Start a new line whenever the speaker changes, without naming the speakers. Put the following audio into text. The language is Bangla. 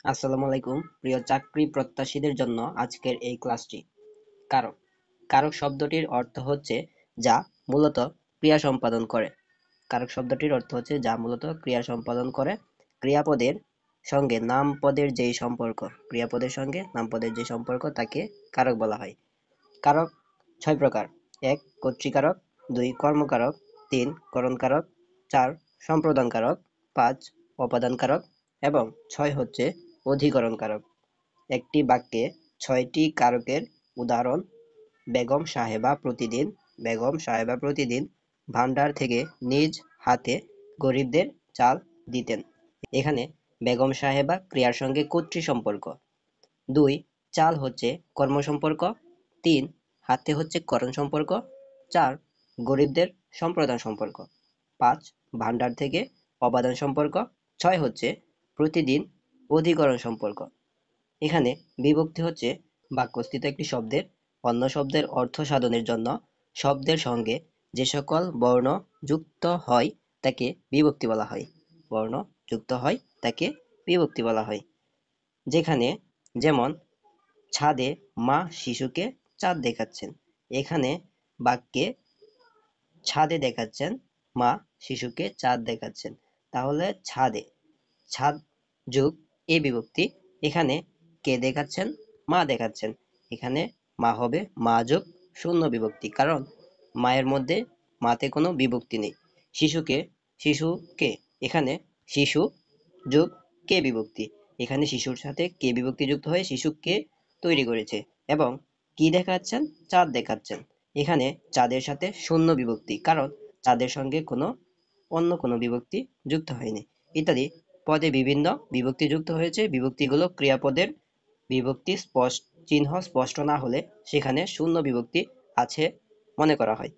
আসসালামু আলাইকুম প্রিয় চাকরি প্রত্যাশীদের জন্য আজকের এই ক্লাসটি। কারক কারক শব্দটির অর্থ হচ্ছে যা মূলত ক্রিয়া সম্পাদন করে। কারক শব্দটির অর্থ হচ্ছে যা মূলত ক্রিয়া সম্পাদন করে। ক্রিয়াপদের সঙ্গে নামপদের যেই সম্পর্ক ক্রিয়াপদের সঙ্গে নামপদের যে সম্পর্ক তাকে কারক বলা হয়। কারক ৬ প্রকার। ১ কর্তৃকারক, ২ কর্মকারক, ৩ করণকারক, ৪ সম্প্রদান কারক, ৫ অপাদান কারক এবং ৬ হচ্ছে অধিকরণ কারক। একটি বাক্যে ৬টি কারকের উদাহরণ: বেগম সাহেবা প্রতিদিন ভান্ডার থেকে নিজ হাতে গরিবদের চাল দিতেন। এখানে বেগম সাহেবা ক্রিয়ার সঙ্গে কর্তৃ সম্পর্ক, ২ চাল হচ্ছে কর্ম সম্পর্ক, ৩ হাতে হচ্ছে করণ সম্পর্ক, ৪ গরিবদের সম্প্রদান সম্পর্ক, ৫ ভান্ডার থেকে অবাদান সম্পর্ক, ৬ হচ্ছে প্রতিদিন অধিকরণ সম্পর্ক। এখানে বিভক্তি হচ্ছে বাক্যস্থিত একটি শব্দের অন্য শব্দের অর্থ সাধনের জন্য শব্দের সঙ্গে যে সকল বর্ণ যুক্ত হয় তাকে বিভক্তি বলা হয়। বর্ণ যুক্ত হয় তাকে বিভক্তি বলা হয়। যেখানে যেমন ছাদে মা শিশুকে চাঁদ দেখাচ্ছেন। এখানে বাক্যে ছাদে দেখাচ্ছেন, মা শিশুকে চাঁদ দেখাচ্ছেন। তাহলে ছাদে, ছাদ যোগ এ বিভক্তি। এখানে কে দেখাচ্ছেন? মা দেখাচ্ছেন। এখানে মা হবে মা যোগ শূন্য বিভক্তি, কারণ মায়ের মধ্যে মাতে কোনো বিভক্তি নেই। শিশুকে এখানে শিশু যোগ কে বিভক্তি। এখানে শিশুর সাথে কে বিভক্তি যুক্ত হয়ে শিশুকে তৈরি করেছে। এবং কি দেখাচ্ছেন? চাঁদ দেখাচ্ছেন। এখানে চাঁদের সাথে শূন্য বিভক্তি, কারণ চাঁদের সঙ্গে অন্য কোনো বিভক্তি যুক্ত হয়নি। ইত্যাদি পদে বিভিন্ন বিভক্তি যুক্ত হয়েছে। বিভক্তিগুলো ক্রিয়াপদের বিভক্তি চিহ্ন স্পষ্ট না হলে সেখানে শূন্য বিভক্তি আছে মনে করা হয়।